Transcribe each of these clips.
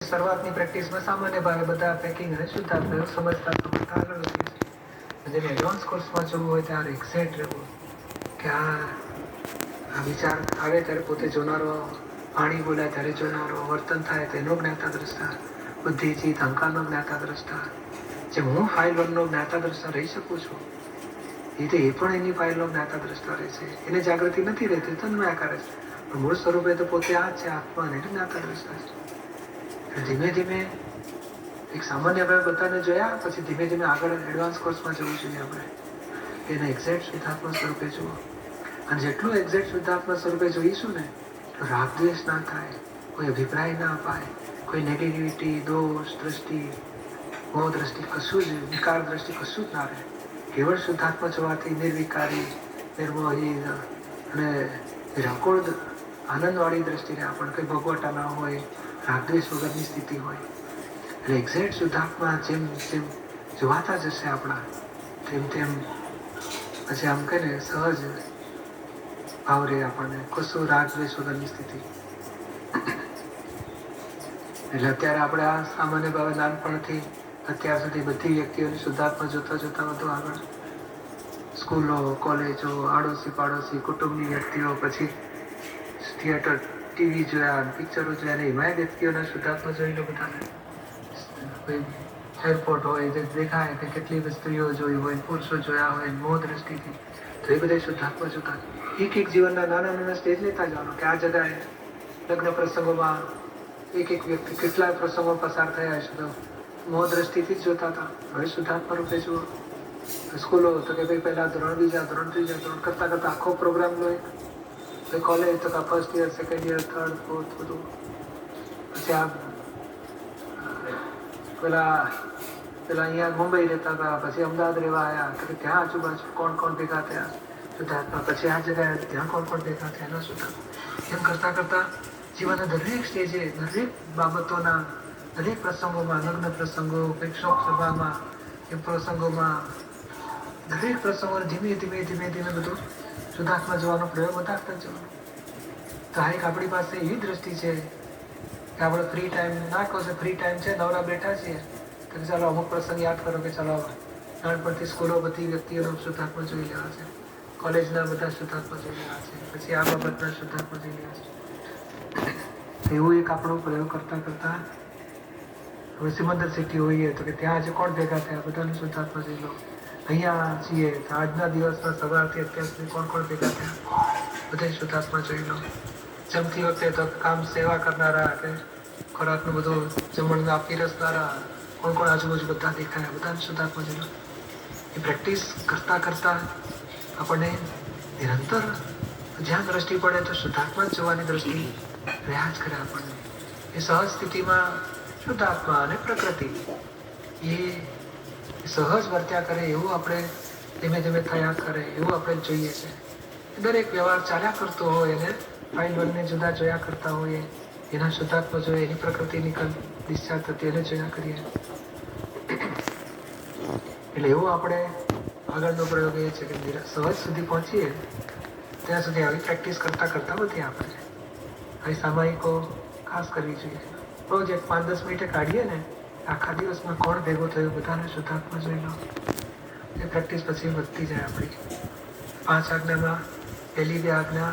શરૂઆતની પ્રેક્ટિસમાં સામાન્ય ભાવે બધા પેકિંગ અને શુદ્ધાત્મા સમજતા સમજતા આગળ વધીએ છીએ. જેને એડવાન્સ કોર્સમાં જવું હોય ત્યારે એક્ઝેક્ટ રહેવું કે આ વિચાર આવે ત્યારે પોતે જોનારો, પાણી બોલાય ત્યારે જોનારો, વર્તન થાય તેનો જ્ઞાતા દ્રષ્ટા, બુદ્ધિ ચિત્ત અહંકારનો જ્ઞાતા દ્રષ્ટા. જેમ હું ફાઇલ 1નો જ્ઞાતા દ્રષ્ટા રહી શકું છું, એ પણ એની ફાઇલનો જ્ઞાતા દ્રષ્ટા રહે છે. એને જાગૃતિ નથી રહેતી, તન્મયા કરે છે, પણ મૂળ સ્વરૂપે તો પોતે આ જ છે, આત્મા અને જ્ઞાતા દ્રષ્ટા છે. ધીમે ધીમે એક સામાન્ય ભાવે બધાને જોયા, પછી ધીમે ધીમે આગળ એડવાન્સ કોર્સમાં જવું જોઈએ આપણે. એને એક્ઝેક્ટ શુદ્ધાત્મા સ્વરૂપે જુઓ. અને જેટલું એક્ઝેક્ટ શુદ્ધાત્મા સ્વરૂપે જોઈશું ને, તો રાગ દ્વેષ ના થાય, કોઈ અભિપ્રાય ના અપાય, કોઈ નેગેટિવિટી, દોષ દ્રષ્ટિ, મોહ દ્રષ્ટિ, કશું જ વિકાર દ્રષ્ટિ કશું જ ના રહે. કેવળ શુદ્ધાત્મા જોવાથી નિર્વિકારી, નિર્મોહી અને નિરાકુળ આનંદવાળી દ્રષ્ટિને આપણને કંઈ ભોગવટા ના હોય, રાગદ્વેષ વગરની સ્થિતિ હોય. એટલે એક્ઝેક્ટ શુદ્ધાત્મા જેમ જેમ જોવાતા જશે આપણા, તેમ તેમ પછી આમ કહે ને સહજ ભાવ રહે આપણને, કશું રાગદ્વેષ વગરની સ્થિતિ. એટલે અત્યારે આપણે આ સામાન્ય ભાવે નાનપણથી અત્યાર સુધી બધી વ્યક્તિઓની શુદ્ધાત્મા જોતા જોતા બધું આગળ સ્કૂલો, કોલેજો, આડોશી પાડોશી, કુટુંબની વ્યક્તિઓ, પછી થિયેટર, ટીવી જોયા, પિક્ચરો જોયા, ને એમાંય વ્યક્તિઓના શુદ્ધાત્મા જોઈ લો બધાને. એરપોર્ટ હોય, જે દેખાય કે કેટલી સ્ત્રીઓ જોઈ હોય, પુરુષો જોયા હોય, મોહ દ્રષ્ટિથી, તો એ બધા શુદ્ધાત્મા જોતા. એક એક જીવનના નાના નાના સ્ટેજ લેતા જવાનું કે આ જગાએ લગ્ન પ્રસંગોમાં એક એક વ્યક્તિ કેટલાય પ્રસંગો પસાર થયા છે, તો મોહ દ્રષ્ટિથી જ જોતા હતા. હવે શુદ્ધાત્મા રૂપે જુઓ. સ્કૂલો તો કે ભાઈ પહેલા ધોરણ, બીજા ધોરણ, ત્રીજા ધોરણ કરતા કરતા આખો પ્રોગ્રામ લો. ભાઈ કોલેજ તો કા first year, second year, third, fourth બધું. પછી આ પેલા અહીંયા મુંબઈ રહેતા હતા, પછી અમદાવાદ રહેવા આવ્યા, તો ત્યાં આજુબાજુ કોણ કોણ ભેગા થયા શુદ્ધાત્મા, પછી આ જગ્યાએ ત્યાં કોણ કોણ ભેગા થયા એના શુદ્ધાત્મા. એમ કરતા કરતા જીવનના દરેક સ્ટેજે, દરેક બાબતોના દરેક પ્રસંગોમાં, લગ્ન પ્રસંગો, શોક સભામાં, એ પ્રસંગોમાં, દરેક પ્રસંગોને ધીમે ધીમે ધીમે ધીમે બધું શુદ્ધાત્મા જોવાનો પ્રયોગ વધારતા જવાનો. તો આ એક આપણી પાસે એવી દ્રષ્ટિ છે કે આપણે ફ્રી ટાઈમ ના કહો છો, ફ્રી ટાઈમ છે, નવરા બેઠા છીએ, તો ચાલો અમુક પ્રસંગ યાદ કરો કે ચાલો નાનપણથી સ્કૂલો બધી વ્યક્તિઓનો શુદ્ધાત્મા જોઈ લેવા છે, કોલેજના બધા શુદ્ધાત્મા જોઈ લેવા છે, પછી આ બાબતના શુદ્ધાત્મા જોઈ લેવા છે. એવું એક આપણો પ્રયોગ કરતા કરતા હવે સિમંદર સિટી હોઈએ તો કે ત્યાં આજે કોણ ભેગા થયા, બધાનું શુદ્ધાત્મા જોઈ લો. અહીંયા છીએ તો આજના દિવસમાં સવારથી અત્યાર સુધી કોણ કોણ ભેગા થયા, બધા શુદ્ધાત્મા જોઈ લો. જમતી વખતે તો કામ સેવા કરનારા કે ખોરાકનું બધું જમણ આપી રસનારા કોણ કોણ આજુબાજુ બધા દેખાયા, બધાને શુદ્ધાત્મા જોઈ લો. એ પ્રેક્ટિસ કરતા કરતા આપણને નિરંતર જ્યાં દ્રષ્ટિ પડે તો શુદ્ધાત્મા જ જોવાની દ્રષ્ટિ રહ્યા જ કરે આપણને. એ સહજ સ્થિતિમાં શુદ્ધાત્મા અને પ્રકૃતિ એ સહજ વર્ત્યા કરે એવું આપણે ધીમે ધીમે થયા કરે એવું આપણે જોઈએ છે. દરેક વ્યવહાર ચાલ્યા કરતો હોય એને ફાઇલ 1ને જુદા જોયા કરતા હોઈએ, એના શુદ્ધાત્મા જોઈએ, એની પ્રકૃતિની ડિસ્ચાર્જ થતી એને જોયા કરીએ. એટલે એવું આપણે આગળનો પ્રયોગ એ છે કે સહજ સુધી પહોંચીએ ત્યાં સુધી આવી પ્રેક્ટિસ કરતા કરતા વધીએ આપણે. આવી સામાયિકો ખાસ કરવી જોઈએ. રોજ એક 5-10 મિનિટે કાઢીએ ને, આખા દિવસમાં કોણ ભેગું થયું બધાને શુદ્ધાત્મા જોઈ લો. એ પ્રેક્ટિસ પછી વધતી જાય આપણી. 5 આજ્ઞામાં પહેલી 2 આજ્ઞા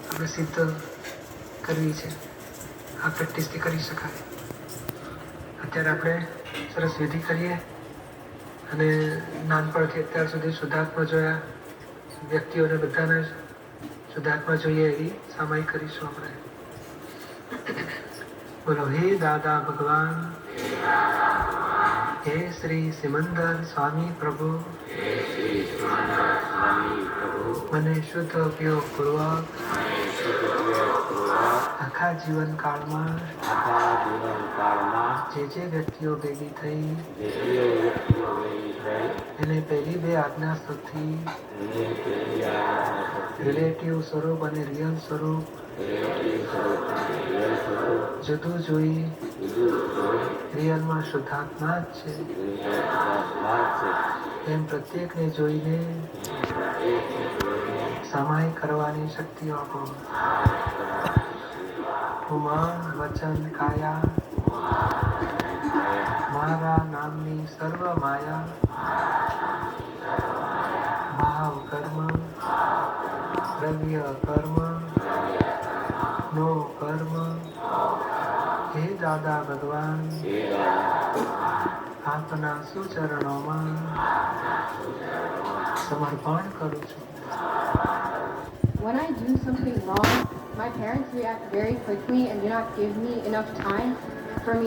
આપણે સિદ્ધ કરવી છે. આ પ્રેક્ટિસથી કરી શકાય. અત્યારે આપણે સરસ વિધિ કરીએ અને નાનપણથી અત્યાર સુધી શુદ્ધાત્મા જોયા વ્યક્તિઓને બધાને શુદ્ધાત્મા જોઈએ એવી સામાયિક કરીશું આપણે. બોલો, હે દાદા ભગવાન, હે શ્રી સિમંદર સ્વામી પ્રભુ, મને શુદ્ધ ઉપયોગ પૂર્વક આખા જીવન કાળમાં જે વ્યક્તિઓ ભેગી થઈ એને પહેલી 2 આજ્ઞા સુધી રિલેટિવ સ્વરૂપ અને રિયલ સ્વરૂપ જુદું જોઈ રિયલમાં શુદ્ધાત્મા જ છે એમ પ્રત્યેકને જોઈને સમાય કરવાની શક્તિ આપો. હું મન, વચન, કાયા સર્વ માયા ભાવ કર્મ દ્રવ્ય કર્મ નો કર્મ હે દાદા ભગવાન આપના સુચરણોમાં સમર્પણ કરું છું. When I do something wrong, my parents react very quickly and do not give me enough time for me